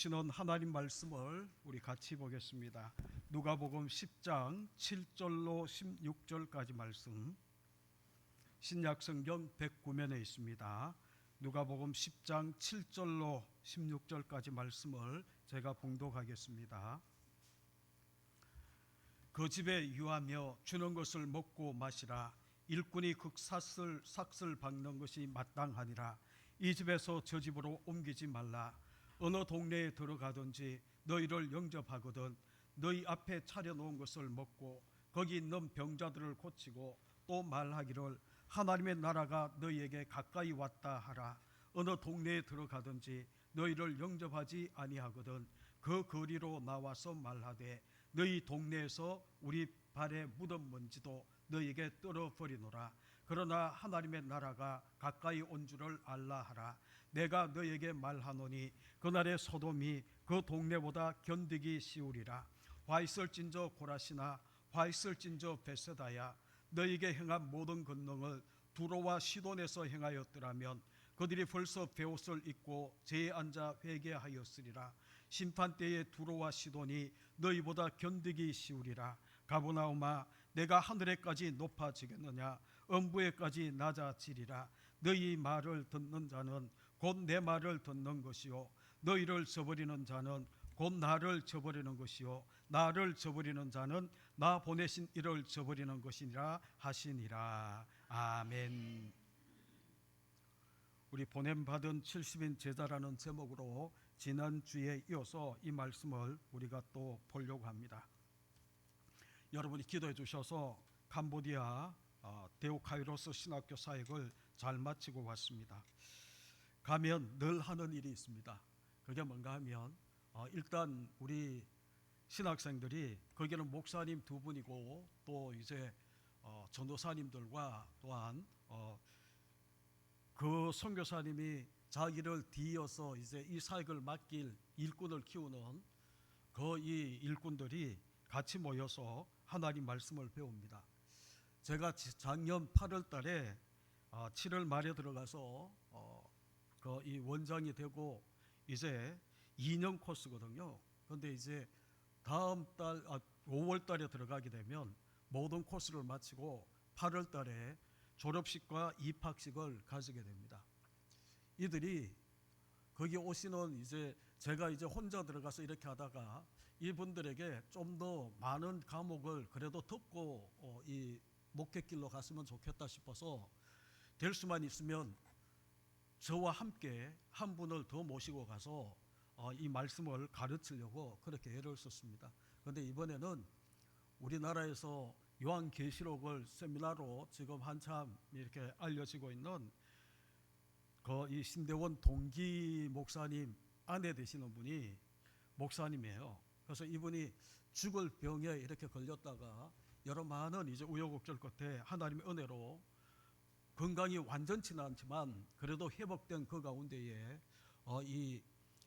주시는 하나님 말씀을 우리 같이 보겠습니다. 누가복음 10장 7절로 16절까지 말씀, 신약성경 109면에 있습니다. 누가복음 10장 7절로 16절까지 말씀을 제가 봉독하겠습니다. 그 집에 유하며 주는 것을 먹고 마시라. 일꾼이 삭슬 박는 것이 마땅하니라. 이 집에서 저 집으로 옮기지 말라. 어느 동네에 들어가든지 너희를 영접하거든 너희 앞에 차려놓은 것을 먹고 거기 있는 병자들을 고치고 또 말하기를 하나님의 나라가 너희에게 가까이 왔다 하라. 어느 동네에 들어가든지 너희를 영접하지 아니하거든 그 거리로 나와서 말하되 너희 동네에서 우리 발에 묻은 먼지도 너희에게 떨어버리노라. 그러나 하나님의 나라가 가까이 온 줄을 알라 하라. 내가 너희에게 말하노니 그날의 소돔이 그 동네보다 견디기 쉬우리라. 화 있을진저 고라시나 화 있을진저 베세다야. 너희에게 행한 모든 권능을 두로와 시돈에서 행하였더라면 그들이 벌써 베옷을 입고 제에 앉아 회개하였으리라. 심판때에 두로와 시돈이 너희보다 견디기 쉬우리라. 가버나움아, 내가 하늘에까지 높아지겠느냐? 음부에까지 낮아지리라. 너희 말을 듣는 자는 곧 내 말을 듣는 것이요 너희를 저버리는 자는 곧 나를 저버리는 것이요 나를 저버리는 자는 나 보내신 이를 저버리는 것이니라 하시니라. 아멘. 우리 보냄받은 70인 제자라는 제목으로 지난주에 이어서 이 말씀을 우리가 또 보려고 합니다. 여러분이 기도해 주셔서 캄보디아 데오카이로스 신학교 사역을 잘 마치고 왔습니다. 가면 늘 하는 일이 있습니다. 그게 뭔가 하면 일단 우리 신학생들이 거기는 목사님 두 분이고 또 이제 전도사님들과 또한 그 선교사님이 자기를 뒤이어서 이제 이 사역을 맡길 일꾼을 키우는 그 이 일꾼들이 같이 모여서 하나님 말씀을 배웁니다. 제가 작년 8월 달에 7월 말에 들어가서 그 이 원장이 되고 이제 2년 코스거든요. 그런데 이제 다음 달 5월 달에 들어가게 되면 모든 코스를 마치고 8월 달에 졸업식과 입학식을 가지게 됩니다. 이들이 거기 오시는 이제 제가 이제 혼자 들어가서 이렇게 하다가 이분들에게 좀 더 많은 과목을 그래도 듣고 이 목회길로 갔으면 좋겠다 싶어서 될 수만 있으면 저와 함께 한 분을 더 모시고 가서 이 말씀을 가르치려고 그렇게 애를 썼습니다. 그런데 이번에는 우리나라에서 요한계시록을 세미나로 지금 한참 이렇게 알려지고 있는 그 이 신대원 동기 목사님 아내 되시는 분이 목사님이에요. 그래서 이분이 죽을 병에 이렇게 걸렸다가 여러 많은 이제 우여곡절 끝에 하나님의 은혜로 건강이 완전치는 않지만 그래도 회복된 그 가운데에 이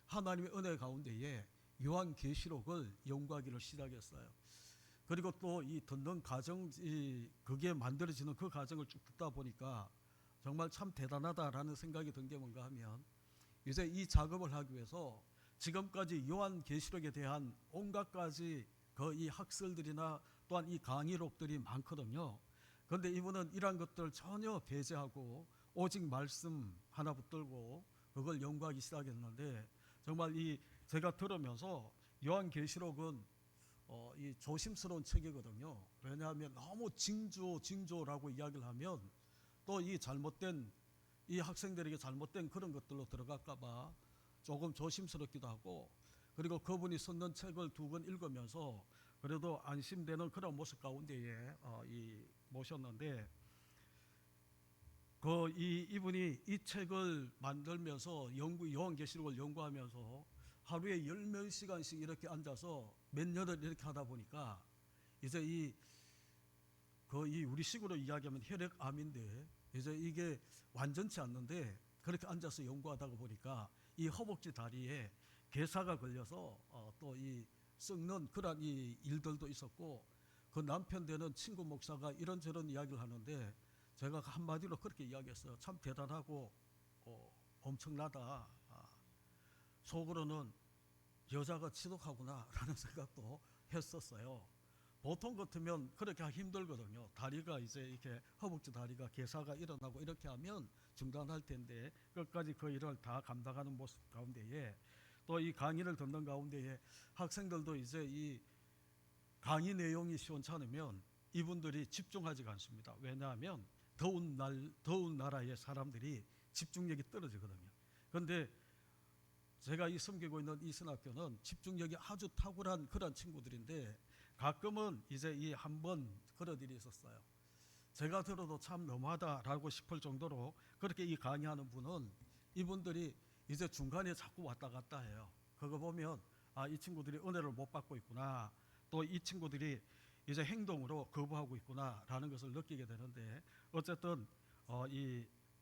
하나님의 은혜 가운데에 요한계시록을 연구하기를 시작했어요. 그리고 또 이 듣는 과정, 그게 만들어지는 그 과정을 쭉 듣다 보니까 정말 참 대단하다라는 생각이 든 게 뭔가 하면 이제 이 작업을 하기 위해서 지금까지 요한계시록에 대한 온갖 가지 그 이 학설들이나 또한 이 강의록들이 많거든요. 그런데 이분은 이러한 것들을 전혀 배제하고 오직 말씀 하나 붙들고 그걸 연구하기 시작했는데 정말 이 제가 들으면서 요한계시록은 이 조심스러운 책이거든요. 왜냐하면 너무 징조라고 이야기를 하면 또 이 잘못된 이 학생들에게 잘못된 그런 것들로 들어갈까봐 조금 조심스럽기도 하고 그리고 그분이 썼는 책을 두 권 읽으면서 그래도 안심되는 그런 모습 가운데에 모셨는데 이분이 이 책을 만들면서 요한계시록을 연구하면서 하루에 10몇 시간씩 이렇게 앉아서 몇 년을 이렇게 하다 보니까 이제 우리 식으로 이야기하면 혈액암인데 이제 이게 완전치 않는데 그렇게 앉아서 연구하다가 보니까 이 허벅지 다리에 괴사가 걸려서 또 이 썩는 그런 이 일들도 있었고 그 남편 되는 친구 목사가 이런저런 이야기를 하는데 제가 한마디로 그렇게 이야기했어요. 참 대단하고 엄청나다. 속으로는 여자가 지독하구나라는 생각도 했었어요. 보통 같으면 그렇게 하기 힘들거든요. 다리가 이제 이렇게 허벅지 다리가 괴사가 일어나고 이렇게 하면 중단할 텐데 끝까지 그 일을 다 감당하는 모습 가운데에 또 이 강의를 듣는 가운데에 학생들도 이제 이 강의 내용이 시원찮으면 이분들이 집중하지가 않습니다. 왜냐하면 더운 나라의 사람들이 집중력이 떨어지거든요. 그런데 제가 이 섬기고 있는 이 신학교는 집중력이 아주 탁월한 그런 친구들인데 가끔은 이제 이 한 번 그런 일이 있었어요. 제가 들어도 참 너무하다라고 싶을 정도로 그렇게 이 강의하는 분은 이분들이 이제 중간에 자꾸 왔다 갔다 해요. 그거 보면 아, 이 친구들이 은혜를 못 받고 있구나. 또 이 친구들이 이제 행동으로 거부하고 있구나라는 것을 느끼게 되는데 어쨌든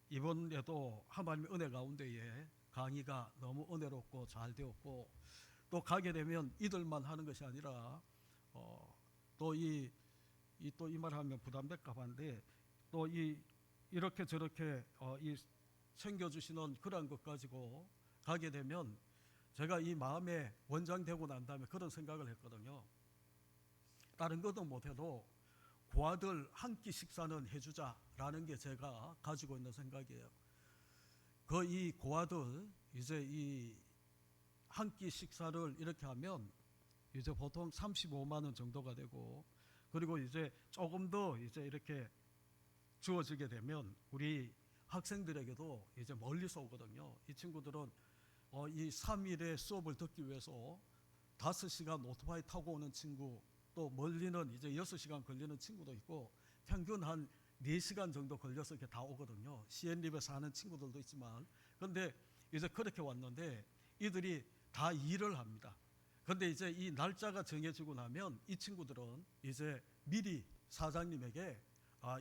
이번에도 하나님의 은혜 가운데에 강의가 너무 은혜롭고 잘 되었고 또 가게 되면 이들만 하는 것이 아니라 또 이 말하면 부담될까 한데 또 이렇게 저렇게 챙겨주시는 그런 것 가지고 가게 되면 제가 이 마음에 원장되고 난 다음에 그런 생각을 했거든요. 다른 것도 못해도 고아들 한 끼 식사는 해주자라는 게 제가 가지고 있는 생각이에요. 그 이 고아들 이제 이 한 끼 식사를 이렇게 하면 이제 보통 35만 원 정도가 되고 그리고 이제 조금 더 이제 이렇게 주어지게 되면 우리 학생들에게도 이제 멀리서 오거든요. 이 친구들은 이 3일의 수업을 듣기 위해서 5시간 오토바이 타고 오는 친구 또 멀리는 이제 6시간 걸리는 친구도 있고 평균 한 4시간 정도 걸려서 이렇게 다 오거든요. 시엔립에 사는 친구들도 있지만 그런데 이제 그렇게 왔는데 이들이 다 일을 합니다. 그런데 이제 이 날짜가 정해지고 나면 이 친구들은 이제 미리 사장님에게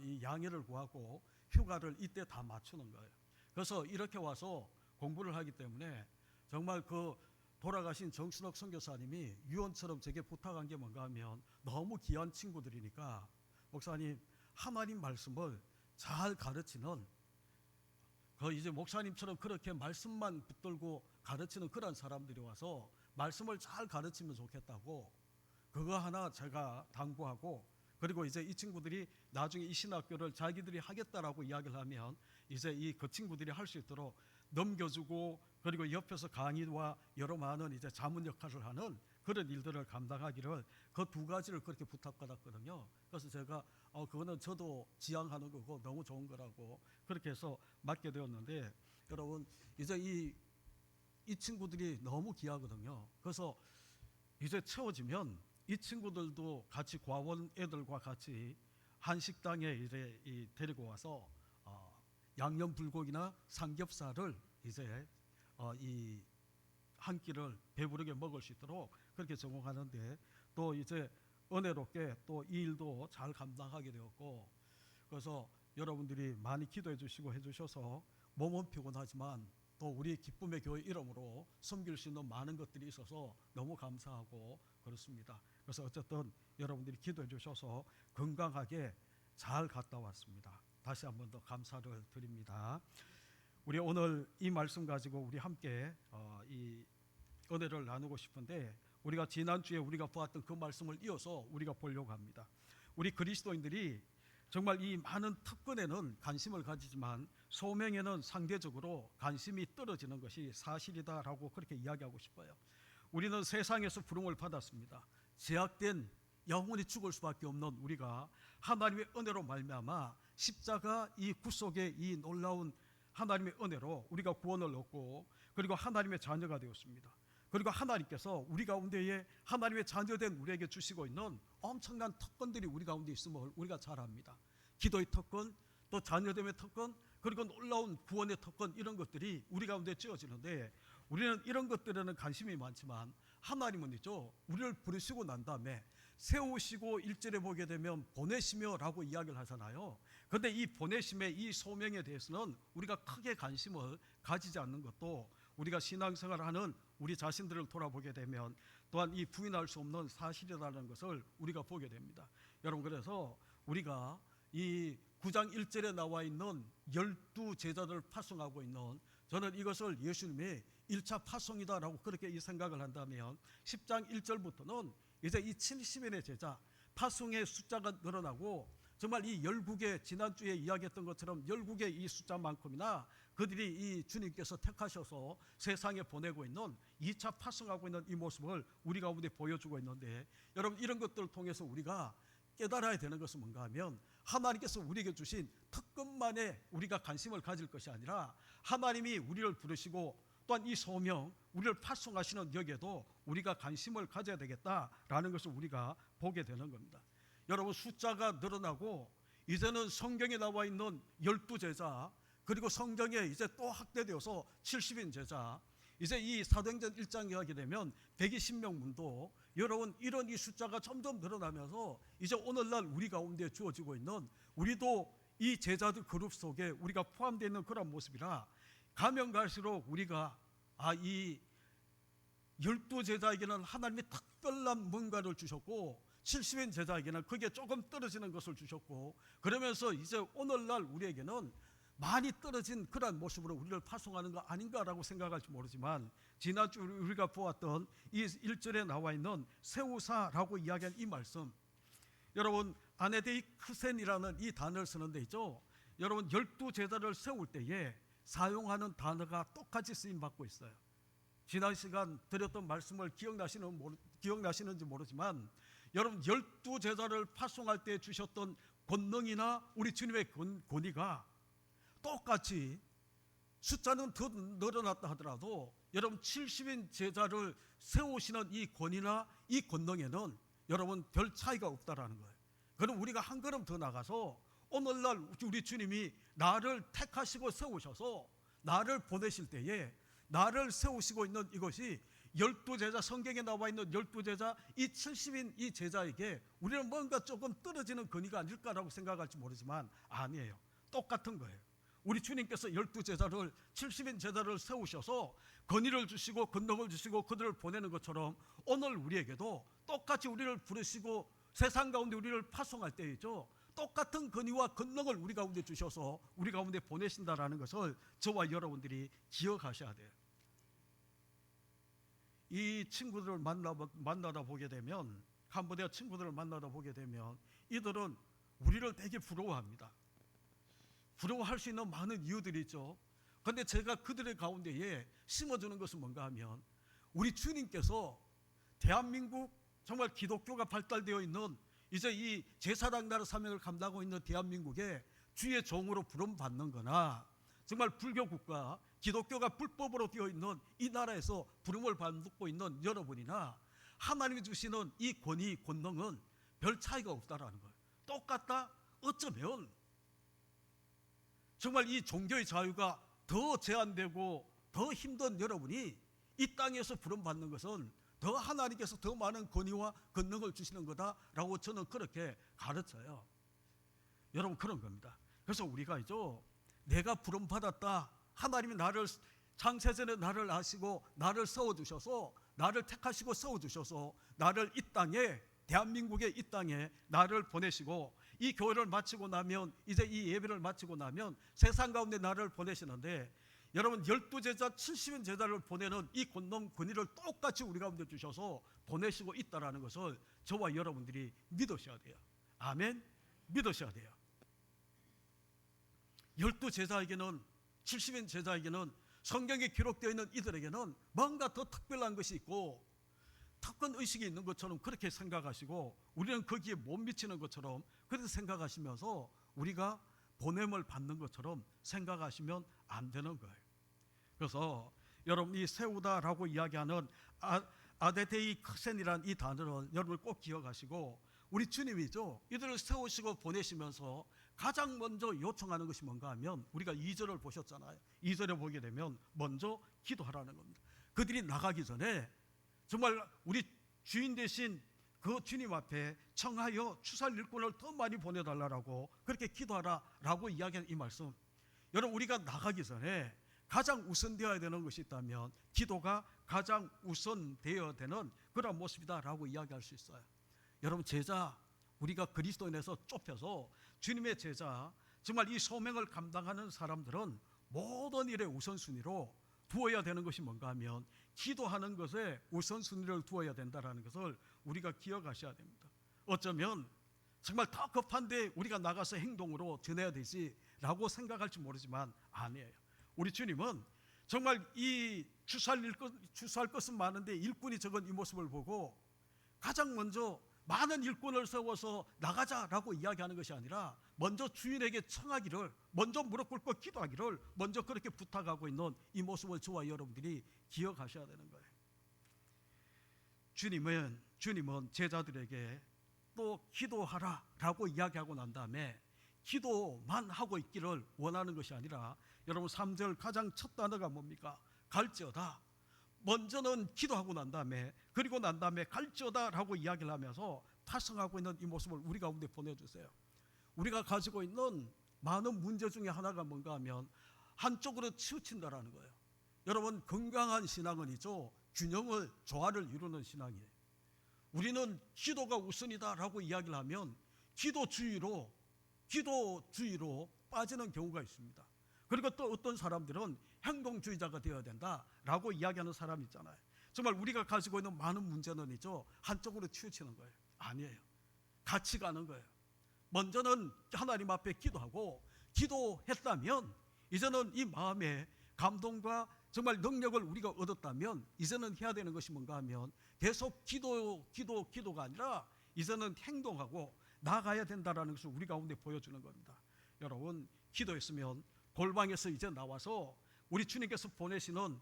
이 양해를 구하고 휴가를 이때 다 맞추는 거예요. 그래서 이렇게 와서 공부를 하기 때문에 정말 그 돌아가신 정순옥 선교사님이 유언처럼 제게 부탁한 게 뭔가 하면 너무 귀한 친구들이니까 목사님 하나님 말씀을 잘 가르치는 그 이제 목사님처럼 그렇게 말씀만 붙들고 가르치는 그런 사람들이 와서 말씀을 잘 가르치면 좋겠다고 그거 하나 제가 당부하고 그리고 이제 이 친구들이 나중에 이 신학교를 자기들이 하겠다라고 이야기를 하면 이제 그 친구들이 할 수 있도록 넘겨주고 그리고 옆에서 강의와 여러 많은 이제 자문 역할을 하는 그런 일들을 감당하기를 그 두 가지를 그렇게 부탁받았거든요. 그래서 제가 그거는 저도 지향하는 거고 너무 좋은 거라고 그렇게 해서 맡게 되었는데 여러분 이제 이 친구들이 너무 귀하거든요. 그래서 이제 채워지면 이 친구들도 같이 과원 애들과 같이 한 식당에 이제 데리고 와서 양념 불고기나 삼겹살을 이제 이 한 끼를 배부르게 먹을 수 있도록 그렇게 전공하는데 또 이제 은혜롭게 또 이 일도 잘 감당하게 되었고 그래서 여러분들이 많이 기도해 주시고 해주셔서 몸은 피곤하지만 또 우리 기쁨의 교회 이름으로 섬길 수 있는 많은 것들이 있어서 너무 감사하고 그렇습니다. 그래서 어쨌든 여러분들이 기도해 주셔서 건강하게 잘 갔다 왔습니다. 다시 한 번 더 감사를 드립니다. 우리 오늘 이 말씀 가지고 우리 함께 이 은혜를 나누고 싶은데 우리가 지난주에 우리가 보았던 그 말씀을 이어서 우리가 보려고 합니다. 우리 그리스도인들이 정말 이 많은 특권에는 관심을 가지지만 소명에는 상대적으로 관심이 떨어지는 것이 사실이다라고 그렇게 이야기하고 싶어요. 우리는 세상에서 부름을 받았습니다. 제약된 영원히 죽을 수밖에 없는 우리가 하나님의 은혜로 말미암아 십자가 이 구속의 이 놀라운 하나님의 은혜로 우리가 구원을 얻고 그리고 하나님의 자녀가 되었습니다. 그리고 하나님께서 우리 가운데에 하나님의 자녀된 우리에게 주시고 있는 엄청난 특권들이 우리 가운데 있음을 우리가 잘 압니다. 기도의 특권, 또 자녀됨의 특권, 그리고 놀라운 구원의 특권 이런 것들이 우리 가운데 쥐어지는데 우리는 이런 것들에는 관심이 많지만 하나님은요 우리를 부르시고 난 다음에 세우시고 1절에 보게 되면 보내시며라고 이야기를 하잖아요. 그런데 이 보내심의 이 소명에 대해서는 우리가 크게 관심을 가지지 않는 것도 우리가 신앙생활을 하는 우리 자신들을 돌아보게 되면 또한 이 부인할 수 없는 사실이라는 것을 우리가 보게 됩니다. 여러분 그래서 우리가 이 9장 1절에 나와 있는 12 제자들을 파송하고 있는 저는 이것을 예수님의 1차 파송이다라고 그렇게 이 생각을 한다면 10장 1절부터는 이제 이 70인의 제자 파송의 숫자가 늘어나고 정말 이 열국의 지난주에 이야기했던 것처럼 열국의 이 숫자만큼이나 그들이 이 주님께서 택하셔서 세상에 보내고 있는 2차 파송하고 있는 이 모습을 우리 가운데 보여주고 있는데, 여러분 이런 것들을 통해서 우리가 깨달아야 되는 것은 뭔가 하면 하나님께서 우리에게 주신 특권만에 우리가 관심을 가질 것이 아니라 하나님이 우리를 부르시고 또한 이 소명 우리를 파송하시는 여기에도 우리가 관심을 가져야 되겠다라는 것을 우리가 보게 되는 겁니다. 여러분 숫자가 늘어나고 이제는 성경에 나와 있는 12제자, 그리고 성경에 이제 또 확대되어서 70인 제자, 이제 이 사도행전 1장에 하게 되면 120명 문도, 여러분 이런 이 숫자가 점점 늘어나면서 이제 오늘날 우리 가운데 주어지고 있는, 우리도 이 제자들 그룹 속에 우리가 포함되어 있는 그런 모습이라 가면 갈수록 우리가 이 12제자에게는 하나님이 특별한 뭔가를 주셨고 70인 제자에게는 그게 조금 떨어지는 것을 주셨고, 그러면서 이제 오늘날 우리에게는 많이 떨어진 그런 모습으로 우리를 파송하는 거 아닌가라고 생각할지 모르지만, 지난주 우리가 보았던 이 1절에 나와 있는 세우사라고 이야기한 이 말씀, 여러분 아네데이 크센이라는 이 단어를 쓰는데 있죠. 여러분 12제자를 세울 때에 사용하는 단어가 똑같이 쓰임받고 있어요. 지난 시간 드렸던 말씀을 기억나시는지 모르지만, 여러분 12제자를 파송할 때 주셨던 권능이나 우리 주님의 권위가 똑같이 숫자는 더 늘어났다 하더라도 여러분 70인 제자를 세우시는 이 권위나 이 권능에는 여러분 별 차이가 없다라는 거예요. 그럼 우리가 한 걸음 더 나가서 오늘날 우리 주님이 나를 택하시고 세우셔서 나를 보내실 때에 나를 세우시고 있는 이것이 12제자, 성경에 나와 있는 12제자, 이 70인 이 제자에게 우리는 뭔가 조금 떨어지는 권위가 아닐까라고 생각할지 모르지만 아니에요. 똑같은 거예요. 우리 주님께서 12제자를 70인 제자를 세우셔서 권위를 주시고 권능을 주시고 그들을 보내는 것처럼 오늘 우리에게도 똑같이 우리를 부르시고 세상 가운데 우리를 파송할 때이죠, 똑같은 권위와 권능을 우리 가운데 주셔서 우리 가운데 보내신다라는 것을 저와 여러분들이 기억하셔야 돼요. 이 친구들을 만나다 보게 되면, 캄보디아 친구들을 만나다 보게 되면 이들은 우리를 되게 부러워합니다. 부러워할 수 있는 많은 이유들이 있죠. 그런데 제가 그들의 가운데에 심어주는 것은 뭔가 하면, 우리 주님께서 대한민국 정말 기독교가 발달되어 있는 이제 이 제사장 나라 사명을 감당하고 있는 대한민국에 주의 종으로 부름받는 거나, 정말 불교 국가 기독교가 불법으로 되어 있는 이 나라에서 부름을 받고 있는 여러분이나 하나님이 주시는 이 권위, 권능은 별 차이가 없다라는 거예요. 똑같다? 어쩌면 정말 이 종교의 자유가 더 제한되고 더 힘든 여러분이 이 땅에서 부름받는 것은 더 하나님께서 더 많은 권위와 권능을 주시는 거다라고 저는 그렇게 가르쳐요. 여러분 그런 겁니다. 그래서 우리가 있죠, 내가 부름받았다, 하나님이 나를 창세전에 나를 아시고 나를 세워주셔서, 나를 택하시고 세워주셔서 나를 이 땅에, 대한민국의 이 땅에 나를 보내시고 이 교회를 마치고 나면, 이제 이 예배를 마치고 나면 세상 가운데 나를 보내시는데, 여러분 12제자 70인 제자를 보내는 이 권능 권위를 똑같이 우리 가운데 주셔서 보내시고 있다라는 것을 저와 여러분들이 믿으셔야 돼요. 아멘. 믿으셔야 돼요. 12제자에게는, 70인 제자에게는, 성경에 기록되어 있는 이들에게는 뭔가 더 특별한 것이 있고 특권 의식이 있는 것처럼 그렇게 생각하시고, 우리는 거기에 못 미치는 것처럼 그렇게 생각하시면서 우리가 보냄을 받는 것처럼 생각하시면 안 되는 거예요. 그래서 여러분 이 세우다라고 이야기하는 아데테이 크센이라는 이 단어를 여러분 꼭 기억하시고, 우리 주님이죠, 이들을 세우시고 보내시면서 가장 먼저 요청하는 것이 뭔가 하면, 우리가 2절을 보셨잖아요. 2절에 보게 되면 먼저 기도하라는 겁니다. 그들이 나가기 전에 정말 우리 주인 되신 그 주님 앞에 청하여 추살 일꾼을 더 많이 보내달라고 그렇게 기도하라라고 이야기하는 이 말씀, 여러분 우리가 나가기 전에 가장 우선되어야 되는 것이 있다면 기도가 가장 우선되어야 되는 그런 모습이다라고 이야기할 수 있어요. 여러분 제자, 우리가 그리스도인에서 좁혀서 주님의 제자, 정말 이 소명을 감당하는 사람들은 모든 일의 우선순위로 두어야 되는 것이 뭔가 하면 기도하는 것에 우선순위를 두어야 된다는 것을 우리가 기억하셔야 됩니다. 어쩌면 정말 더 급한데 우리가 나가서 행동으로 전해야 되지라고 생각할지 모르지만 아니에요. 우리 주님은 정말 이 추수할 것은 많은데 일꾼이 적은 이 모습을 보고 가장 먼저 많은 일꾼을 세워서 나가자라고 이야기하는 것이 아니라 먼저 주인에게 청하기를, 먼저 무릎 꿇고 기도하기를 먼저 그렇게 부탁하고 있는 이 모습을 저와 여러분들이 기억하셔야 되는 거예요. 주님은 제자들에게 또 기도하라라고 이야기하고 난 다음에 기도만 하고 있기를 원하는 것이 아니라, 여러분 3절 가장 첫 단어가 뭡니까? 갈지어다. 먼저는 기도하고 난 다음에, 그리고 난 다음에 갈지어다라고 이야기를 하면서 파송하고 있는 이 모습을 우리 가운데 보내주세요. 우리가 가지고 있는 많은 문제 중에 하나가 뭔가 하면 한쪽으로 치우친다라는 거예요. 여러분, 건강한 신앙은이죠, 균형을, 조화를 이루는 신앙이에요. 우리는 기도가 우선이다라고 이야기를 하면 기도주의로 빠지는 경우가 있습니다. 그리고 또 어떤 사람들은 행동주의자가 되어야 된다라고 이야기하는 사람이 있잖아요. 정말 우리가 가지고 있는 많은 문제는이죠, 한쪽으로 치우치는 거예요. 아니에요. 같이 가는 거예요. 먼저는 하나님 앞에 기도하고, 기도했다면 이제는 이 마음에 감동과 정말 능력을 우리가 얻었다면 이제는 해야 되는 것이 뭔가 하면 계속 기도가 아니라 이제는 행동하고 나아가야 된다는 것을 우리 가운데 보여주는 겁니다. 여러분, 기도했으면 골방에서 이제 나와서 우리 주님께서 보내시는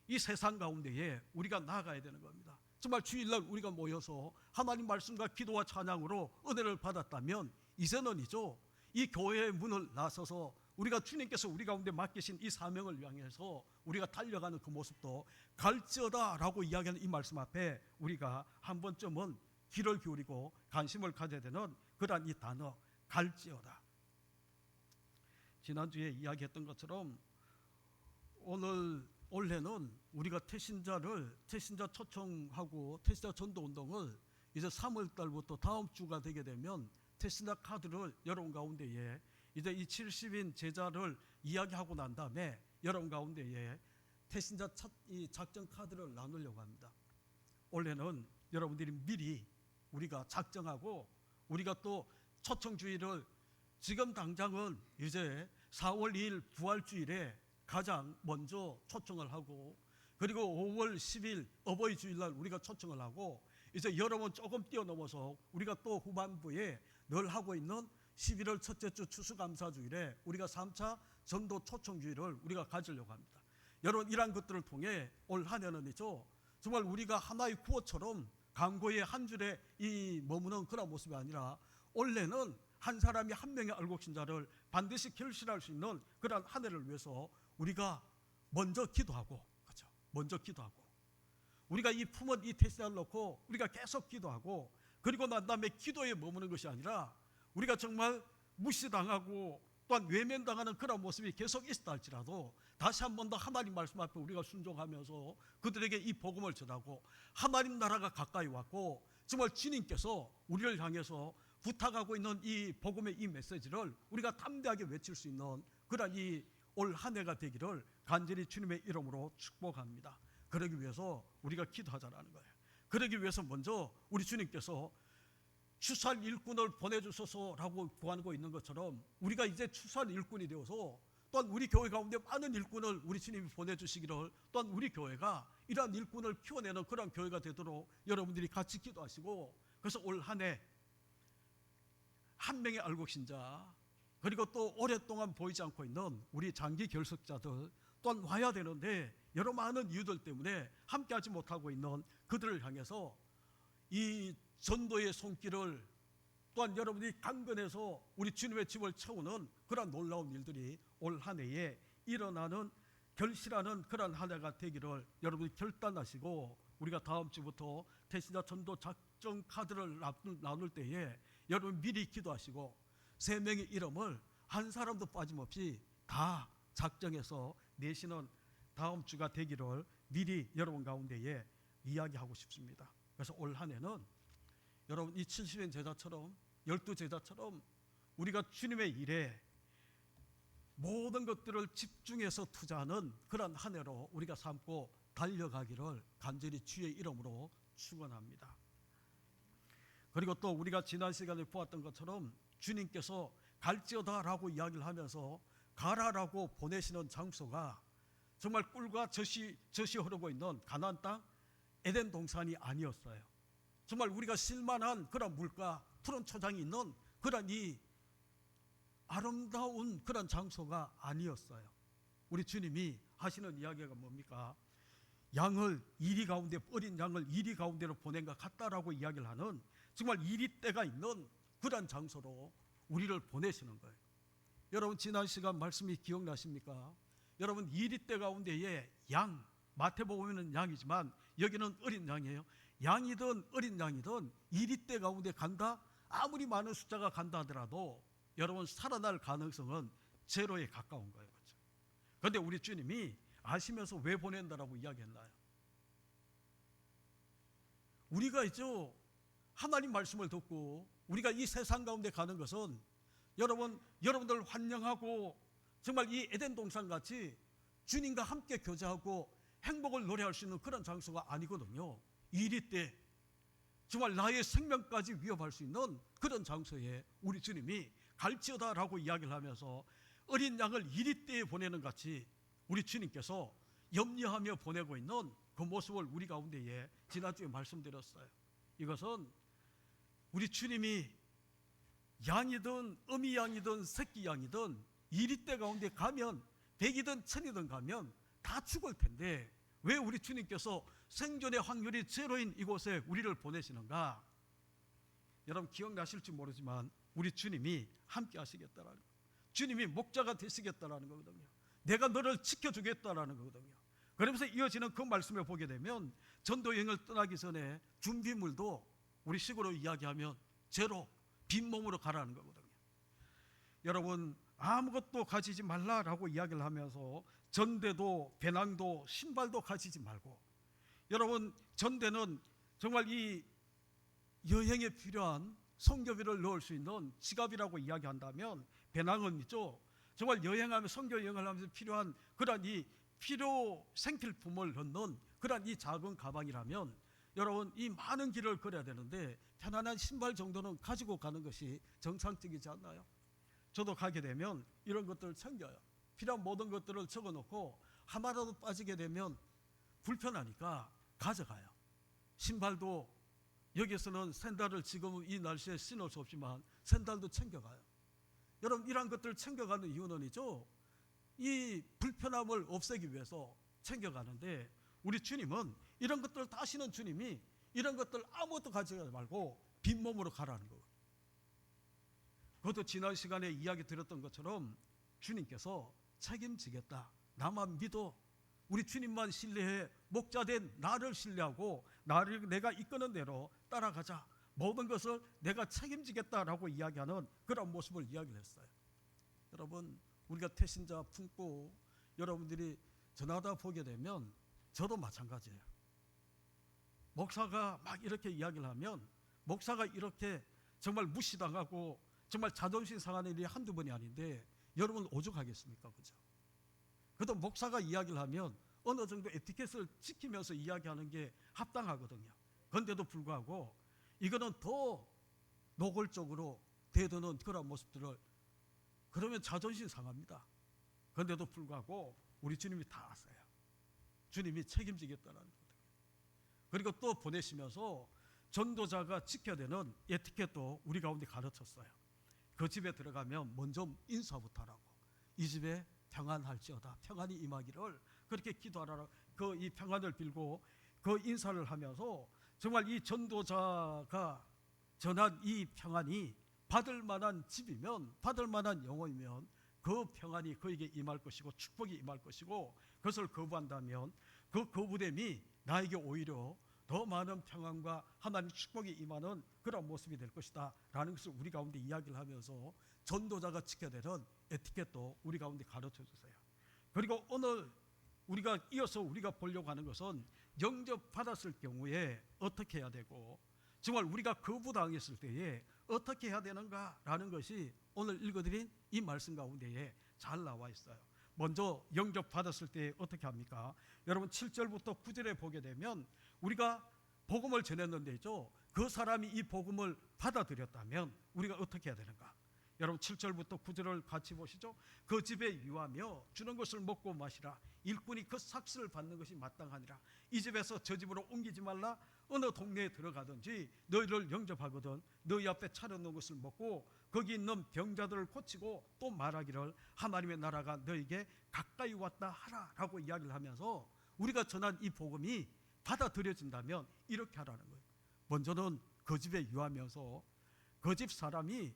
이 세상 가운데에 우리가 나아가야 되는 겁니다. 정말 주일날 우리가 모여서 하나님 말씀과 기도와 찬양으로 은혜를 받았다면 이제는이죠, 이 교회의 문을 나서서 우리가 주님께서 우리 가운데 맡기신 이 사명을 향해서 우리가 달려가는 그 모습도 갈지어다라고 이야기하는 이 말씀 앞에 우리가 한 번쯤은 귀를 기울이고 관심을 가져야 되는 그러한 이 단어, 갈지어다. 지난주에 이야기했던 것처럼 올해는 우리가 태신자 초청하고 태신자 전도운동을 이제 3월 달부터 다음 주가 되게 되면 태신자 카드를 여러분 가운데에 이제 이 70인 제자를 이야기하고 난 다음에 여러분 가운데에 태신자 이 작전 카드를 나누려고 합니다. 올해는 여러분들이 미리 우리가 작정하고, 우리가 또 초청주의를 지금 당장은 이제 4월 2일 부활주일에 가장 먼저 초청을 하고, 그리고 5월 10일 어버이 주일날 우리가 초청을 하고, 이제 여러분 조금 뛰어넘어서 우리가 또 후반부에 늘 하고 있는 11월 첫째 주 추수감사주일에 우리가 3차 전도 초청주일을 우리가 가지려고 합니다. 여러분, 이러한 것들을 통해 올 한 해는이죠, 정말 우리가 하나의 구호처럼 강고의 한 줄에 이 머무는 그런 모습이 아니라 올해는 한 사람이 한 명의 알곡신자를 반드시 결실할 수 있는 그러한 한 해를 위해서 우리가 먼저 기도하고, 그렇죠? 먼저 기도하고, 우리가 이 품은 이 태신자를 놓고 우리가 계속 기도하고, 그리고 난 다음에 기도에 머무는 것이 아니라 우리가 정말 무시당하고 또한 외면당하는 그런 모습이 계속 있다 할지라도 다시 한 번 더 하나님 말씀 앞에 우리가 순종하면서 그들에게 이 복음을 전하고, 하나님 나라가 가까이 왔고 정말 주님께서 우리를 향해서 부탁하고 있는 이 복음의 이 메시지를 우리가 담대하게 외칠 수 있는 그런 이 올 한 해가 되기를 간절히 주님의 이름으로 축복합니다. 그러기 위해서 우리가 기도하자라는 거예요. 그러기 위해서 먼저 우리 주님께서 추수할 일꾼을 보내주소서라고 구하고 있는 것처럼 우리가 이제 추수할 일꾼이 되어서 또한 우리 교회 가운데 많은 일꾼을 우리 주님이 보내주시기를, 또한 우리 교회가 이러한 일꾼을 키워내는 그런 교회가 되도록 여러분들이 같이 기도하시고, 그래서 올 한 해 한 명의 알곡신자, 그리고 또 오랫동안 보이지 않고 있는 우리 장기 결석자들 또한 와야 되는데 여러 많은 이유들 때문에 함께하지 못하고 있는 그들을 향해서 이 전도의 손길을, 또한 여러분이 강건해서 우리 주님의 집을 채우는 그런 놀라운 일들이 올 한 해에 일어나는, 결실하는 그런 한 해가 되기를 여러분이 결단하시고, 우리가 다음 주부터 태신자 전도 작전 카드를 나눌 때에 여러분 미리 기도하시고 3명의 이름을 한 사람도 빠짐없이 다 작정해서 내시는 다음 주가 되기를 미리 여러분 가운데에 이야기하고 싶습니다. 그래서 올 한 해는 여러분 이 70인 제자처럼 12제자처럼 우리가 주님의 일에 모든 것들을 집중해서 투자하는 그런 한 해로 우리가 삼고 달려가기를 간절히 주의 이름으로 축원합니다. 그리고 또 우리가 지난 시간에 보았던 것처럼 주님께서 갈지어다라고 이야기를 하면서 가라라고 보내시는 장소가 정말 꿀과 젖이 흐르고 있는 가나안 땅 에덴 동산이 아니었어요. 정말 우리가 실만한 그런 물가, 푸른 초장이 있는 그런 이 아름다운 그런 장소가 아니었어요. 우리 주님이 하시는 이야기가 뭡니까? 양을 이리 가운데, 어린 양을 이리 가운데로 보낸 것 같다라고 이야기를 하는 정말 이리때가 있는 그런 장소로 우리를 보내시는 거예요. 여러분 지난 시간 말씀이 기억나십니까? 여러분 이리때 가운데에 양, 마태복음에는 양이지만 여기는 어린 양이에요. 양이든 어린 양이든 이리때 가운데 간다, 아무리 많은 숫자가 간다 하더라도 여러분 살아날 가능성은 제로에 가까운 거예요. 그렇죠? 그런데 우리 주님이 아시면서 왜 보낸다라고 이야기했나요? 우리가 이제 하나님 말씀을 듣고 우리가 이 세상 가운데 가는 것은 여러분들 환영하고 정말 이 에덴 동산 같이 주님과 함께 교제하고 행복을 노래할 수 있는 그런 장소가 아니거든요. 이리때 정말 나의 생명까지 위협할 수 있는 그런 장소에 우리 주님이 갈지어다라고 이야기를 하면서 어린 양을 이리때에 보내는 같이 우리 주님께서 염려하며 보내고 있는 그 모습을 우리 가운데에 지난주에 말씀드렸어요. 이것은 우리 주님이 양이든 어미 양이든 새끼 양이든 이리때 가운데 가면 100이든 1000이든 가면 다 죽을 텐데 왜 우리 주님께서 생존의 확률이 제로인 이곳에 우리를 보내시는가? 여러분 기억나실지 모르지만 우리 주님이 함께 하시겠다라는 거예요. 주님이 목자가 되시겠다라는 거거든요. 내가 너를 지켜주겠다라는 거거든요. 그러면서 이어지는 그 말씀을 보게 되면 전도 여행을 떠나기 전에 준비물도 우리 식으로 이야기하면 제로, 빈몸으로 가라는 거거든요. 여러분 아무것도 가지지 말라라고 이야기를 하면서 전대도 배낭도 신발도 가지지 말고, 여러분 전대는 정말 이 여행에 필요한 성교비를 넣을 수 있는 지갑이라고 이야기한다면 배낭은 있죠. 정말 여행하면 성교 여행을 하면서 필요한 그런 이 필요 생필품을 넣는 그런 이 작은 가방이라면 여러분 이 많은 길을 걸어야 되는데 편안한 신발 정도는 가지고 가는 것이 정상적이지 않나요? 저도 가게 되면 이런 것들을 챙겨요. 필요한 모든 것들을 적어놓고 하나라도 빠지게 되면 불편하니까 가져가요. 신발도 여기서는 샌들을 지금 이 날씨에 신을 수 없지만 샌들도 챙겨가요. 여러분 이러한 것들을 챙겨가는 이유는 이 불편함을 없애기 위해서 챙겨가는데 우리 주님은 이런 것들을 다 아시는 주님이 이런 것들 아무것도 가져가지 말고 빈몸으로 가라는 거예요. 그것도 지난 시간에 이야기 드렸던 것처럼 주님께서 책임지겠다. 나만 믿어. 우리 주님만 신뢰해. 목자된 나를 신뢰하고 나를 내가 이끄는 대로 따라가자. 모든 것을 내가 책임지겠다라고 이야기하는 그런 모습을 이야기를 했어요. 여러분 우리가 태신자 품고 여러분들이 전하다 보게 되면 저도 마찬가지예요. 목사가 막 이렇게 이야기를 하면 목사가 이렇게 정말 무시당하고 정말 자존심 상하는 일이 한두 번이 아닌데 여러분 오죽하겠습니까? 그죠? 그래도 목사가 이야기를 하면 어느 정도 에티켓을 지키면서 이야기하는 게 합당하거든요. 그런데도 불구하고 이거는 더 노골적으로 대드는 그런 모습들을 그러면 자존심 상합니다. 그런데도 불구하고 우리 주님이 다 아세요. 주님이 책임지겠다는 거거든요. 그리고 또 보내시면서 전도자가 지켜야 되는 에티켓도 우리 가운데 가르쳤어요. 그 집에 들어가면 먼저 인사부터 하라고. 이 집에 평안할지어다. 평안이 임하기를 그렇게 기도하라. 그 이 평안을 빌고 그 인사를 하면서 정말 이 전도자가 전한 이 평안이 받을 만한 집이면 받을 만한 영혼이면 그 평안이 그에게 임할 것이고 축복이 임할 것이고 그것을 거부한다면 그 거부됨이 나에게 오히려 더 많은 평안과 하나님 축복이 임하는 그런 모습이 될 것이다 라는 것을 우리 가운데 이야기를 하면서 전도자가 지켜야 되는 에티켓도 우리 가운데 가르쳐 주세요. 그리고 오늘 우리가 이어서 우리가 보려고 하는 것은 영접받았을 경우에 어떻게 해야 되고 정말 우리가 거부당했을 때에 어떻게 해야 되는가 라는 것이 오늘 읽어드린 이 말씀 가운데에 잘 나와 있어요. 먼저 영접 받았을 때 어떻게 합니까? 여러분 7절부터 9절에 보게 되면 우리가 복음을 전했는데죠, 그 사람이 이 복음을 받아들였다면 우리가 어떻게 해야 되는가? 여러분 7절부터 9절을 같이 보시죠. 그 집에 유하며 주는 것을 먹고 마시라. 일꾼이 그 삭슬을 받는 것이 마땅하니라. 이 집에서 저 집으로 옮기지 말라. 어느 동네에 들어가든지 너희를 영접하거든 너희 앞에 차려놓은 것을 먹고 거기 있는 병자들을 고치고 또 말하기를 하나님의 나라가 너희에게 가까이 왔다 하라 라고 이야기를 하면서 우리가 전한 이 복음이 받아들여진다면 이렇게 하라는 거예요. 먼저는 그 집에 유하면서 그 집 사람이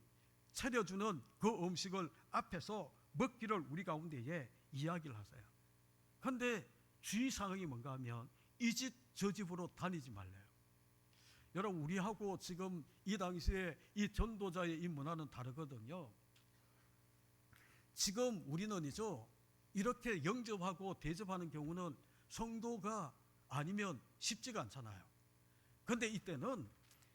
차려주는 그 음식을 앞에서 먹기를 우리 가운데에 이야기를 하세요. 그런데 주의사항이 뭔가 하면 이 집 저 집으로 다니지 말래요. 여러분 우리하고 지금 이 당시에 이 전도자의 이 문화는 다르거든요. 지금 우리는이죠, 이렇게 영접하고 대접하는 경우는 성도가 아니면 쉽지가 않잖아요. 그런데 이때는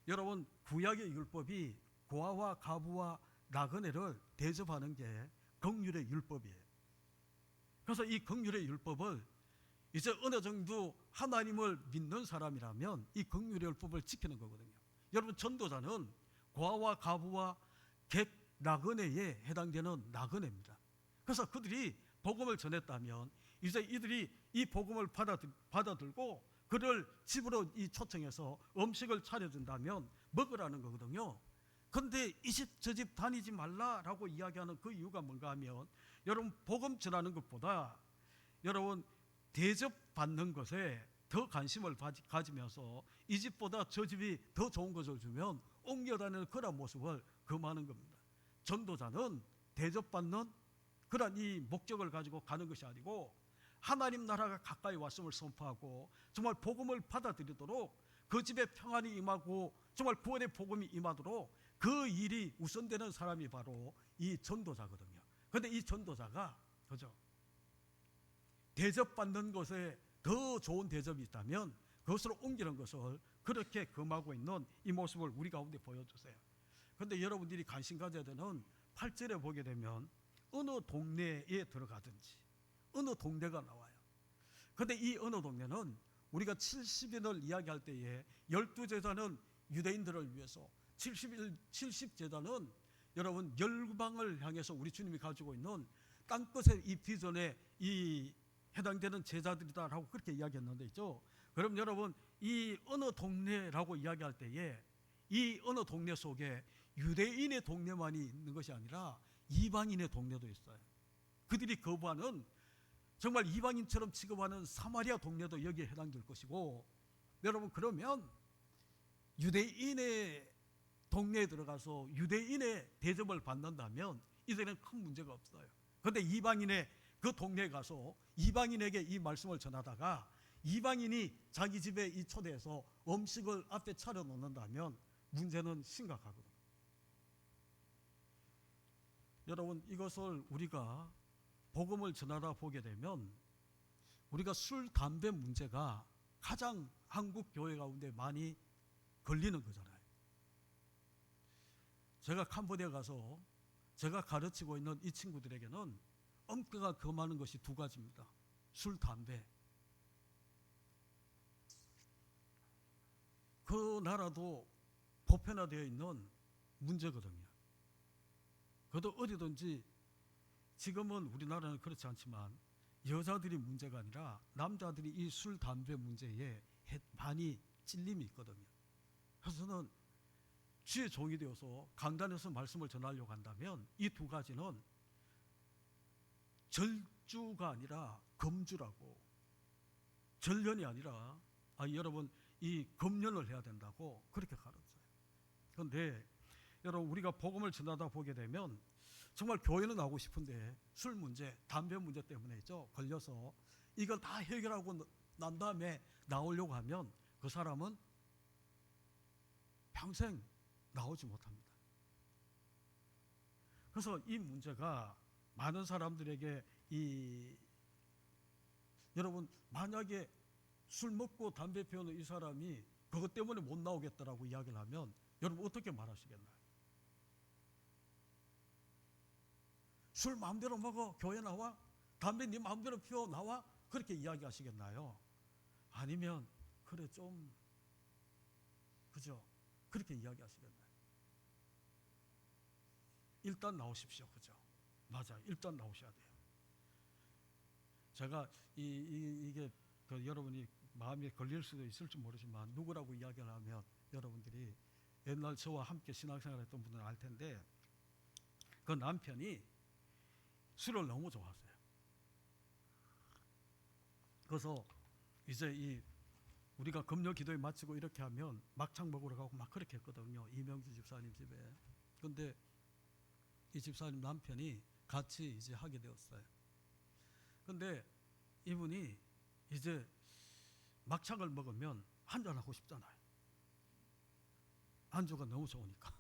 여러분 구약의 율법이 고아와 가부와 나그네를 대접하는 게 긍휼의 율법이에요. 그래서 이 긍휼의 율법을 이제 어느 정도 하나님을 믿는 사람이라면 이 긍휼의 율법을 지키는 거거든요. 여러분 전도자는 고아와 가부와 객 나그네에 해당되는 나그네입니다. 그래서 그들이 복음을 전했다면 이제 이들이 이 복음을 받아들고 그를 집으로 이 초청해서 음식을 차려준다면 먹으라는 거거든요. 그런데 이 집 저 집 다니지 말라라고 이야기하는 그 이유가 뭔가 하면 여러분 복음 전하는 것보다 여러분 대접받는 것에 더 관심을 가지면서 이 집보다 저 집이 더 좋은 것을 주면 옮겨다니는 그런 모습을 금하는 겁니다. 전도자는 대접받는 그런 이 목적을 가지고 가는 것이 아니고 하나님 나라가 가까이 왔음을 선포하고 정말 복음을 받아들이도록 그 집에 평안이 임하고 정말 구원의 복음이 임하도록 그 일이 우선되는 사람이 바로 이 전도자거든요. 그런데 이 전도자가 그죠? 대접받는 것에 더 좋은 대접이 있다면 그것으로 옮기는 것을 그렇게 금하고 있는 이 모습을 우리 가운데 보여주세요. 그런데 여러분들이 관심 가져야 되는 8절에 보게 되면 어느 동네에 들어가든지 어느 동네가 나와요. 그런데 이 어느 동네는 우리가 70인을 이야기할 때에 12제자는 유대인들을 위해서 70제자는 여러분 열방을 향해서 우리 주님이 가지고 있는 땅끝의 이 비전에 이 해당되는 제자들이다라고 그렇게 이야기했는데 있죠. 그럼 여러분 이 어느 동네라고 이야기할 때에 이 어느 동네 속에 유대인의 동네만이 있는 것이 아니라 이방인의 동네도 있어요. 그들이 거부하는 정말 이방인처럼 취급하는 사마리아 동네도 여기에 해당될 것이고, 여러분 그러면 유대인의 동네에 들어가서 유대인의 대접을 받는다면 이들은 큰 문제가 없어요. 그런데 이방인의 그 동네에 가서 이방인에게 이 말씀을 전하다가 이방인이 자기 집에 이 초대해서 음식을 앞에 차려놓는다면 문제는 심각하거든요. 여러분 이것을 우리가 복음을 전하다 보게 되면 우리가 술, 담배 문제가 가장 한국 교회 가운데 많이 걸리는 거잖아요. 제가 캄보디아 가서 제가 가르치고 있는 이 친구들에게는 엄격하게 금하는 것이 두 가지입니다. 술, 담배. 그 나라도 보편화되어 있는 문제거든요. 그것도 어디든지 지금은 우리나라는 그렇지 않지만 여자들이 문제가 아니라 남자들이 이 술, 담배 문제에 많이 찔림이 있거든요. 그래서 저는 주의 종이 되어서 강단에서 말씀을 전하려고 한다면 이 두 가지는 절주가 아니라 금주라고, 절연이 아니라 여러분 이 금연을 해야 된다고 그렇게 가르쳐요. 그런데 여러분 우리가 복음을 전하다 보게 되면 정말 교회는 나오고 싶은데 술 문제, 담배 문제 때문에 걸려서 이걸 다 해결하고 난 다음에 나오려고 하면 그 사람은 평생 나오지 못합니다. 그래서 이 문제가 많은 사람들에게 여러분 만약에 술 먹고 담배 피우는 이 사람이 그것 때문에 못 나오겠다라고 이야기를 하면 여러분 어떻게 말하시겠나요? 술 마음대로 먹어 교회 나와? 담배 네 마음대로 피워 나와? 그렇게 이야기하시겠나요? 아니면 그래 좀 그죠? 그렇게 이야기하시겠나요? 일단 나오십시오. 그죠? 맞아요. 일단 나오셔야 돼요. 제가 이게 여러분이 마음에 걸릴 수도 있을지 모르지만 누구라고 이야기를 하면 여러분들이 옛날 저와 함께 신앙생활했던 분들은 알 텐데 그 남편이 술을 너무 좋아하세요. 그래서 이제 우리가 금요 기도회 마치고 이렇게 하면 막창 먹으러 가고 막 그렇게 했거든요. 이명주 집사님 집에. 근데 이 집사님 남편이 같이 이제 하게 되었어요. 근데 이분이 이제 막창을 먹으면 한잔 하고 싶잖아요. 안주가 너무 좋으니까.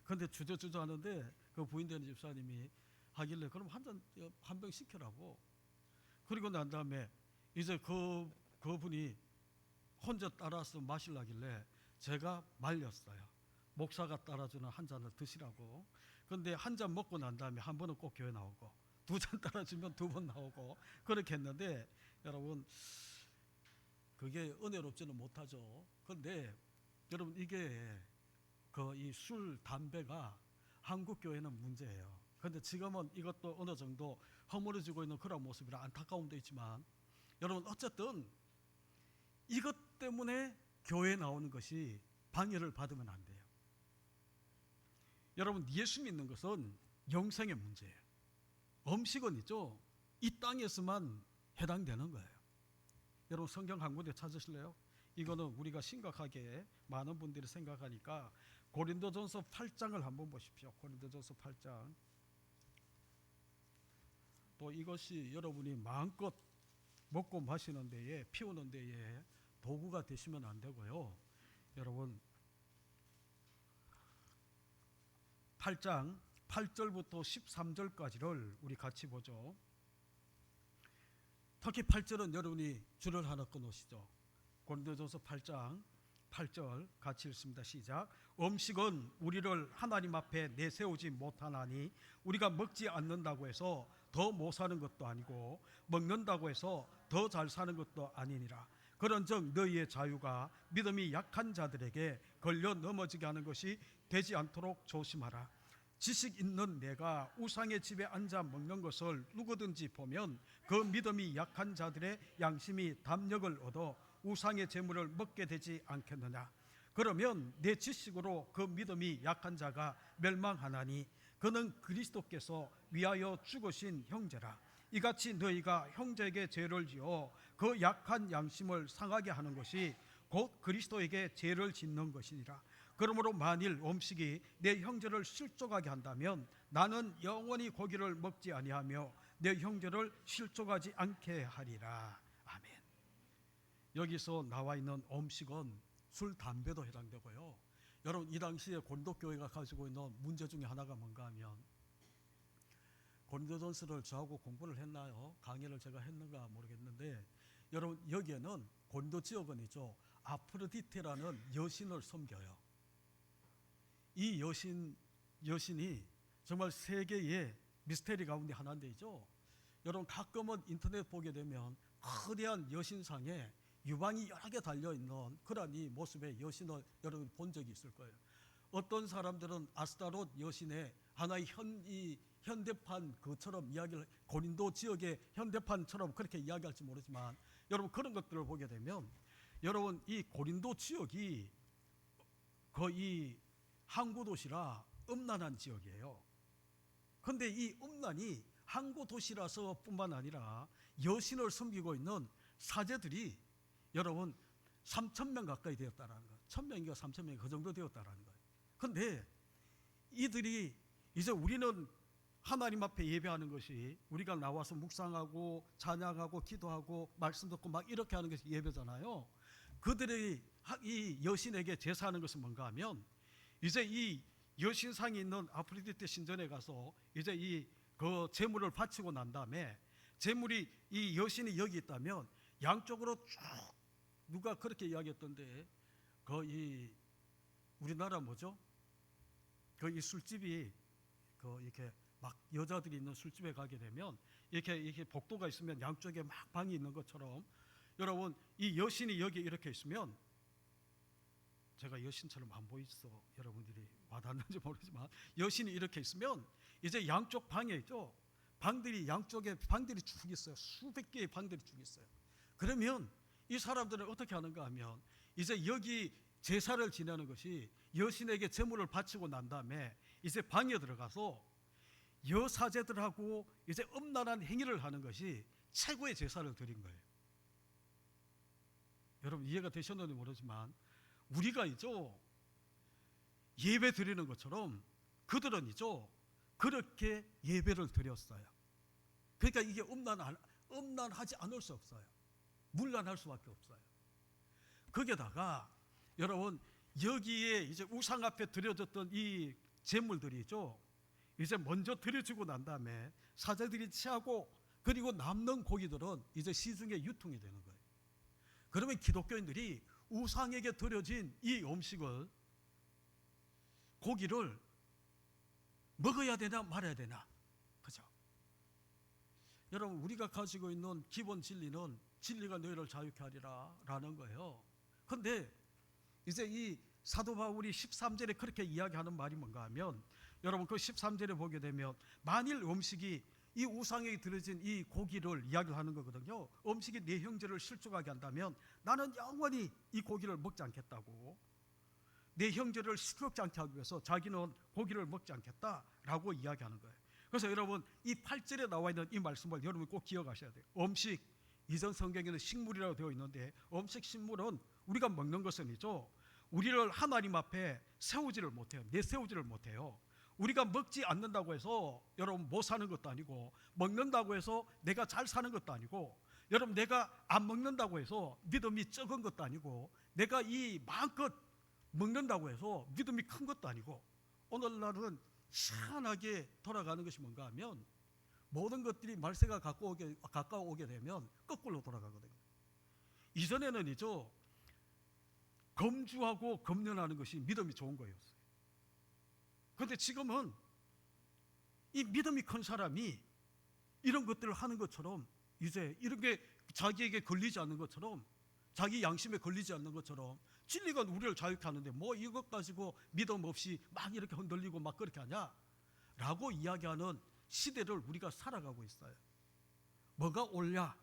근데 주저주저 하는데 그 부인 되는 집사님이 하길래 그럼 한 병 시켜라고. 그리고 난 다음에 이제 그분이 혼자 따라서 마시려길래 제가 말렸어요. 목사가 따라주는 한 잔을 드시라고. 근데 한 잔 먹고 난 다음에 한 번은 꼭 교회 나오고, 두 잔 따라주면 두 번 나오고 그렇게 했는데 여러분 그게 은혜롭지는 못하죠. 그런데 여러분 이게 이 술, 담배가 한국 교회는 문제예요. 그런데 지금은 이것도 어느 정도 허물어지고 있는 그런 모습이라 안타까움도 있지만 여러분 어쨌든 이것 때문에 교회에 나오는 것이 방해를 받으면 안 돼요. 여러분 예수 믿는 것은 영생의 문제예요. 음식은 있죠. 이 땅에서만 해당되는 거예요. 여러분 성경 한 군데 찾으실래요? 이거는 우리가 심각하게 많은 분들이 생각하니까 고린도전서 8장을 한번 보십시오. 고린도전서 8장. 또 이것이 여러분이 마음껏 먹고 마시는 데에 피우는 데에 도구가 되시면 안 되고요. 여러분 8장 8절부터 13절까지를 우리 같이 보죠. 특히 8절은 여러분이 줄을 하나 끊으시죠. 고린도전서 8장 8절 같이 읽습니다. 시작. 음식은 우리를 하나님 앞에 내세우지 못하나니 우리가 먹지 않는다고 해서 더 못 사는 것도 아니고 먹는다고 해서 더 잘 사는 것도 아니니라. 그런즉 너희의 자유가 믿음이 약한 자들에게 걸려 넘어지게 하는 것이 되지 않도록 조심하라. 지식 있는 내가 우상의 집에 앉아 먹는 것을 누구든지 보면 그 믿음이 약한 자들의 양심이 담력을 얻어 우상의 재물을 먹게 되지 않겠느냐. 그러면 내 지식으로 그 믿음이 약한 자가 멸망하나니 그는 그리스도께서 위하여 죽으신 형제라. 이같이 너희가 형제에게 죄를 지어 그 약한 양심을 상하게 하는 것이 곧 그리스도에게 죄를 짓는 것이니라. 그러므로 만일 음식이 내 형제를 실족하게 한다면 나는 영원히 고기를 먹지 아니하며 내 형제를 실족하지 않게 하리라. 아멘. 여기서 나와 있는 음식은 술, 담배도 해당되고요. 여러분 이 당시에 고린도교회가 가지고 있는 문제 중에 하나가 뭔가 하면 고린도전서를 저하고 공부를 했나요? 강의를 제가 했는가 모르겠는데 여러분 여기에는 고린도 지역은 있죠. 아프로디테라는 여신을 섬겨요. 이 여신이 정말 세계의 미스테리 가운데 하나인데죠. 여러분 가끔은 인터넷 보게 되면 거대한 여신상에 유방이 여러 개 달려있는 그런 이 모습의 여신을 여러분 본 적이 있을 거예요. 어떤 사람들은 아스타롯 여신의 하나의 현대판 그처럼 이야기를 고린도 지역의 현대판처럼 그렇게 이야기할지 모르지만 여러분 그런 것들을 보게 되면 여러분 이 고린도 지역이 거의 항구 도시라 음란한 지역이에요. 그런데 이 음란이 항구 도시라서 뿐만 아니라 여신을 섬기고 있는 사제들이 여러분 3,000명 가까이 되었다는 거예요. 1,000명인가 3,000명이 그 정도 되었다는 거예요. 그런데 이들이 이제 우리는 하나님 앞에 예배하는 것이 우리가 나와서 묵상하고 찬양하고 기도하고 말씀 듣고 막 이렇게 하는 것이 예배잖아요. 그들이 이 여신에게 제사하는 것은 뭔가 하면 이제 이 여신상이 있는 아프로디테 신전에 가서 이제 그 제물을 바치고 난 다음에 제물이 이 여신이 여기 있다면 양쪽으로 쭉 누가 그렇게 이야기했던데 우리나라 뭐죠? 이 술집이 이렇게 막 여자들이 있는 술집에 가게 되면 이렇게 복도가 있으면 양쪽에 막 방이 있는 것처럼, 여러분 이 여신이 여기 이렇게 있으면, 제가 여신처럼 안 보이죠? 여러분들이 와닿는지 모르지만 여신이 이렇게 있으면 이제 양쪽 방에 있죠. 방들이 양쪽에 방들이 쭉 있어요. 수백 개의 방들이 쭉 있어요. 그러면 이 사람들은 어떻게 하는가 하면 이제 여기 제사를 지내는 것이 여신에게 제물을 바치고 난 다음에 이제 방에 들어가서 여사제들하고 이제 음란한 행위를 하는 것이 최고의 제사를 드린 거예요. 여러분 이해가 되셨는지 모르지만 우리가 있죠, 예배 드리는 것처럼 그들은 있죠, 그렇게 예배를 드렸어요. 그러니까 이게 음란하지 않을 수 없어요. 문란할 수밖에 없어요. 거기에다가 여러분 여기에 이제 우상 앞에 드려졌던 이 제물들이 있죠, 이제 먼저 드려지고 난 다음에 사제들이 취하고 그리고 남는 고기들은 이제 시중에 유통이 되는 거예요. 그러면 기독교인들이 우상에게 드려진 이 음식을, 고기를 먹어야 되나 말아야 되나, 그죠? 여러분 우리가 가지고 있는 기본 진리는 진리가 너희를 자유케 하리라 라는 거예요. 그런데 이제 이 사도 바울이 13절에 그렇게 이야기하는 말이 뭔가 하면, 여러분 그 13절에 보게 되면 만일 음식이 이 우상에게 드려진 이 고기를 이야기를 하는 거거든요. 음식이 내 형제를 실족하게 한다면 나는 영원히 이 고기를 먹지 않겠다고, 내 형제를 시끄럽지 않게 하기 위해서 자기는 고기를 먹지 않겠다라고 이야기하는 거예요. 그래서 여러분 이 8절에 나와 있는 이 말씀을 여러분 꼭 기억하셔야 돼요. 음식, 이전 성경에는 식물이라고 되어 있는데 음식, 식물은 우리가 먹는 것은이죠, 우리를 하나님 앞에 세우지를 못해요. 내세우지를 못해요. 우리가 먹지 않는다고 해서 여러분 못 사는 것도 아니고, 먹는다고 해서 내가 잘 사는 것도 아니고, 여러분 내가 안 먹는다고 해서 믿음이 적은 것도 아니고, 내가 이 마음껏 먹는다고 해서 믿음이 큰 것도 아니고, 오늘날은 희한하게 돌아가는 것이 뭔가 하면 모든 것들이 말세가 가까워오게 되면 거꾸로 돌아가거든요. 이전에는 이죠, 검주하고 검련하는 것이 믿음이 좋은 거였어요. 그런데 지금은 이 믿음이 큰 사람이 이런 것들을 하는 것처럼, 이제 이런 게 자기에게 걸리지 않는 것처럼, 자기 양심에 걸리지 않는 것처럼, 진리가 우리를 자유케 하는데 뭐 이것 가지고 믿음 없이 막 이렇게 흔들리고 막 그렇게 하냐 라고 이야기하는 시대를 우리가 살아가고 있어요. 뭐가 옳냐,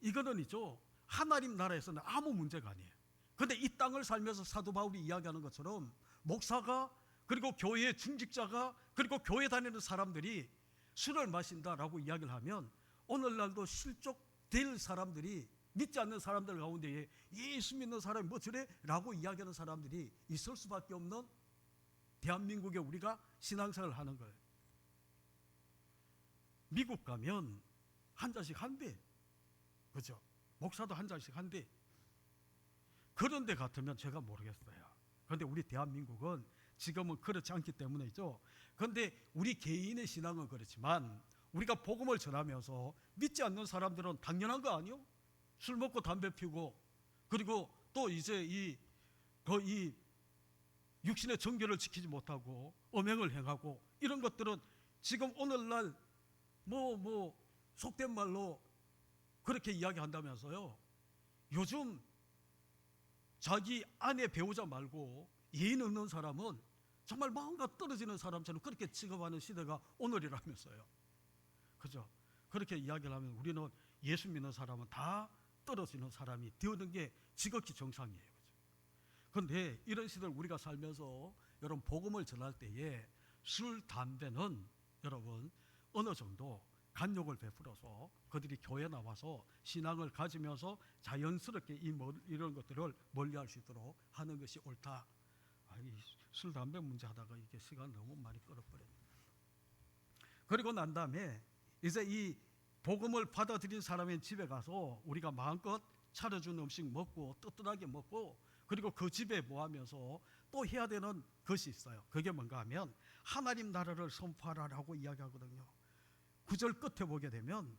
이거는 있죠, 하나님 나라에서는 아무 문제가 아니에요. 그런데 이 땅을 살면서 사도 바울이 이야기하는 것처럼 목사가, 그리고 교회의 중직자가, 그리고 교회 다니는 사람들이 술을 마신다라고 이야기를 하면 오늘날도 실족될 사람들이, 믿지 않는 사람들 가운데에 예수 믿는 사람이 뭐 저래? 라고 이야기하는 사람들이 있을 수밖에 없는 대한민국에 우리가 신앙생활을 하는 거예요. 미국 가면 한 잔씩 한대, 그죠? 목사도 한 잔씩 한대. 그런 데 같으면 제가 모르겠어요. 그런데 우리 대한민국은 지금은 그렇지 않기 때문이죠. 그런데 우리 개인의 신앙은 그렇지만 우리가 복음을 전하면서 믿지 않는 사람들은 당연한 거 아니요? 술 먹고 담배 피우고, 그리고 또 이제 이 육신의 정결을 지키지 못하고 음행을 행하고, 이런 것들은 지금 오늘날 속된 말로 그렇게 이야기한다면서요. 요즘 자기 아내 배우자 말고 예의 없는 사람은 정말 뭔가 떨어지는 사람처럼 그렇게 취급하는 시대가 오늘이라면서요. 그죠? 그렇게 이야기를 하면 우리는 예수 믿는 사람은 다 떨어지는 사람이 되어든 게 지극히 정상이에요. 그런데 이런 시대를 우리가 살면서 여러분 복음을 전할 때에 술, 담배는 여러분 어느 정도 간욕을 베풀어서 그들이 교회에 나와서 신앙을 가지면서 자연스럽게 이런 것들을 멀리할 수 있도록 하는 것이 옳다. 술, 담배 문제 하다가 이게 시간 너무 많이 끌어버렸네. 그리고 난 다음에 이제 이 복음을 받아들인 사람의 집에 가서 우리가 마음껏 차려준 음식 먹고 뜨뜻하게 먹고, 그리고 그 집에 모하면서 또 해야 되는 것이 있어요. 그게 뭔가 하면 하나님 나라를 선포하라라고 이야기하거든요. 9절 끝에 보게 되면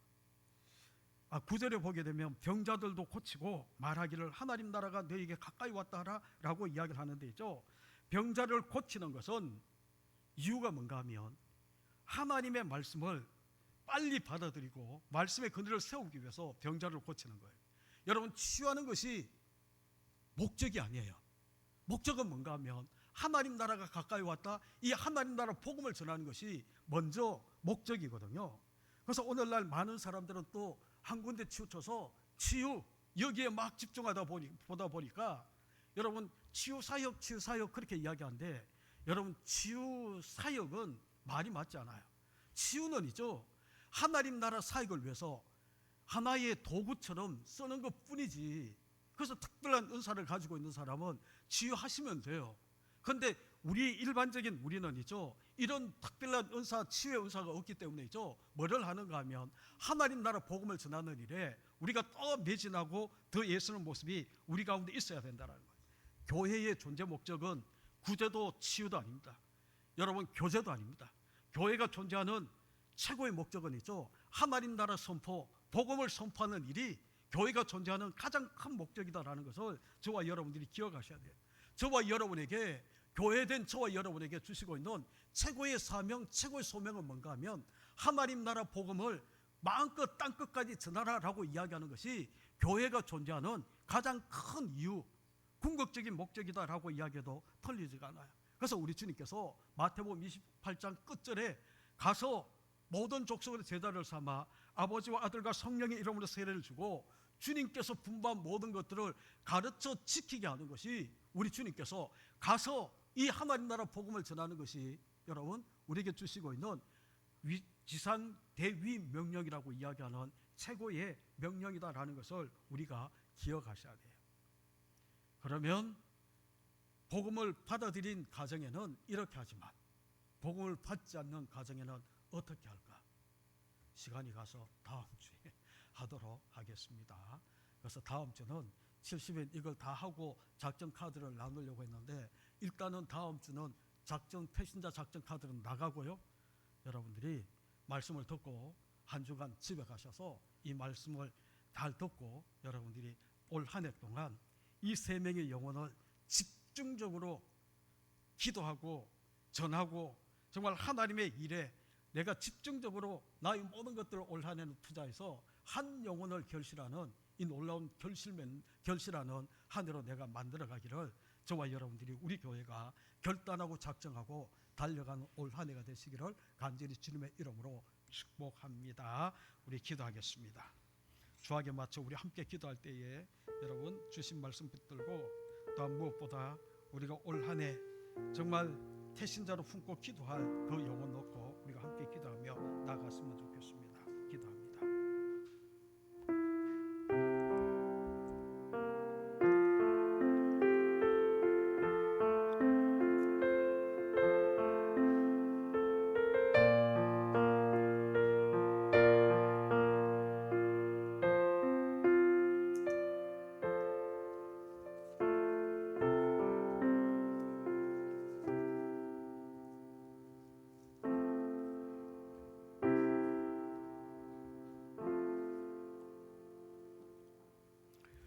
9절에 보게 되면 병자들도 고치고 말하기를 하나님 나라가 너에게 가까이 왔다 하라라고 이야기를 하는데 있죠. 병자를 고치는 것은 이유가 뭔가 하면 하나님의 말씀을 빨리 받아들이고 말씀의 근원을 세우기 위해서 병자를 고치는 거예요. 여러분, 치유하는 것이 목적이 아니에요. 목적은 뭔가 하면 하나님 나라가 가까이 왔다, 이 하나님 나라 복음을 전하는 것이 먼저 목적이거든요. 그래서 오늘날 많은 사람들은 또 한 군데 치우쳐서 치유, 여기에 막 집중하다 보니까 여러분, 치유사역 그렇게 이야기하는데, 여러분, 치유사역은 말이 맞지 않아요. 치유는이죠, 하나님 나라 사역을 위해서 하나의 도구처럼 쓰는 것 뿐이지. 그래서 특별한 은사를 가지고 있는 사람은 치유하시면 돼요. 그런데 일반적인 우리는이죠, 이런 특별한 은사, 치유의 은사가 없기 때문에이죠, 뭐를 하는가 하면 하나님 나라 복음을 전하는 일에 우리가 더 매진하고 더 애쓰는 모습이 우리 가운데 있어야 된다는 거예요. 교회의 존재 목적은 구제도 치유도 아닙니다. 여러분, 교제도 아닙니다. 교회가 존재하는 최고의 목적은이죠, 하나님 나라 선포, 복음을 선포하는 일이 교회가 존재하는 가장 큰 목적이다라는 것을 저와 여러분들이 기억하셔야 돼요. 저와 여러분에게, 교회된 저와 여러분에게 주시고 있는 최고의 사명, 최고의 소명은 뭔가 하면 하나님 나라 복음을 마음껏 땅끝까지 전하라라고 이야기하는 것이 교회가 존재하는 가장 큰 이유, 궁극적인 목적이다라고 이야기해도 틀리지가 않아요. 그래서 우리 주님께서 마태복음 28장 끝절에 가서 모든 족속의 제자를 삼아 아버지와 아들과 성령의 이름으로 세례를 주고 주님께서 분부한 모든 것들을 가르쳐 지키게 하는 것이, 우리 주님께서 가서 이 하나님 나라 복음을 전하는 것이 여러분 우리에게 주시고 있는 지상 대위 명령이라고 이야기하는 최고의 명령이다라는 것을 우리가 기억하셔야 돼요. 그러면 복음을 받아들인 가정에는 이렇게 하지만 복음을 받지 않는 가정에는 어떻게 할까? 시간이 가서 다음 주에 하도록 하겠습니다. 그래서 다음 주는 70일 이걸 다 하고 작전 카드를 나누려고 했는데, 일단은 다음 주는 패신자 작전 카드는 나가고요, 여러분들이 말씀을 듣고 한 주간 집에 가셔서 이 말씀을 잘 듣고 여러분들이 올 한 해 동안 이 세 명의 영혼을 집중적으로 기도하고 전하고 정말 하나님의 일에 내가 집중적으로 나의 모든 것들을 올 한 해는 투자해서 한 영혼을 결실하는 이 놀라운 결실하는 한 해로 내가 만들어가기를 저와 여러분들이, 우리 교회가 결단하고 작정하고 달려가는 올 한 해가 되시기를 간절히 주님의 이름으로 축복합니다. 우리 기도하겠습니다. 주하게 맞춰 우리 함께 기도할 때에 여러분 주신 말씀 붙들고, 또한 무엇보다 우리가 올 한 해 정말 태신자로 품고 기도할 그 영혼 놓고 우리가 함께 기도하며 나아갔으면 좋겠습니다. 기도합니다.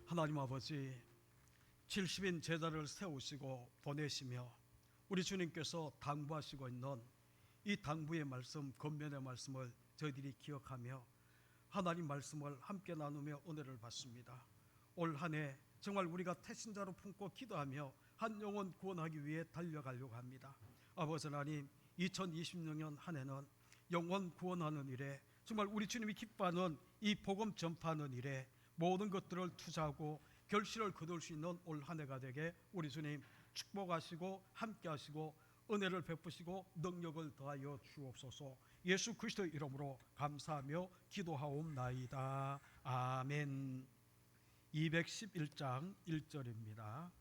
하나님 아버지, 70인 제자를 세우시고 보내시며 우리 주님께서 당부하시고 있는 이 당부의 말씀, 권면의 말씀을 저희들이 기억하며 하나님 말씀을 함께 나누며 은혜를 받습니다. 올 한 해 정말 우리가 태신자로 품고 기도하며 한 영혼 구원하기 위해 달려가려고 합니다. 아버지 하나님, 2026년 한 해는 영혼 구원하는 일에, 정말 우리 주님이 기뻐하는 이 복음 전파하는 일에 모든 것들을 투자하고 결실을 거둘 수 있는 올 한 해가 되게 우리 주님 축복하시고 함께하시고 은혜를 베푸시고 능력을 더하여 주옵소서. 예수 그리스도의 이름으로 감사하며 기도하옵나이다. 아멘. 211장 1절입니다.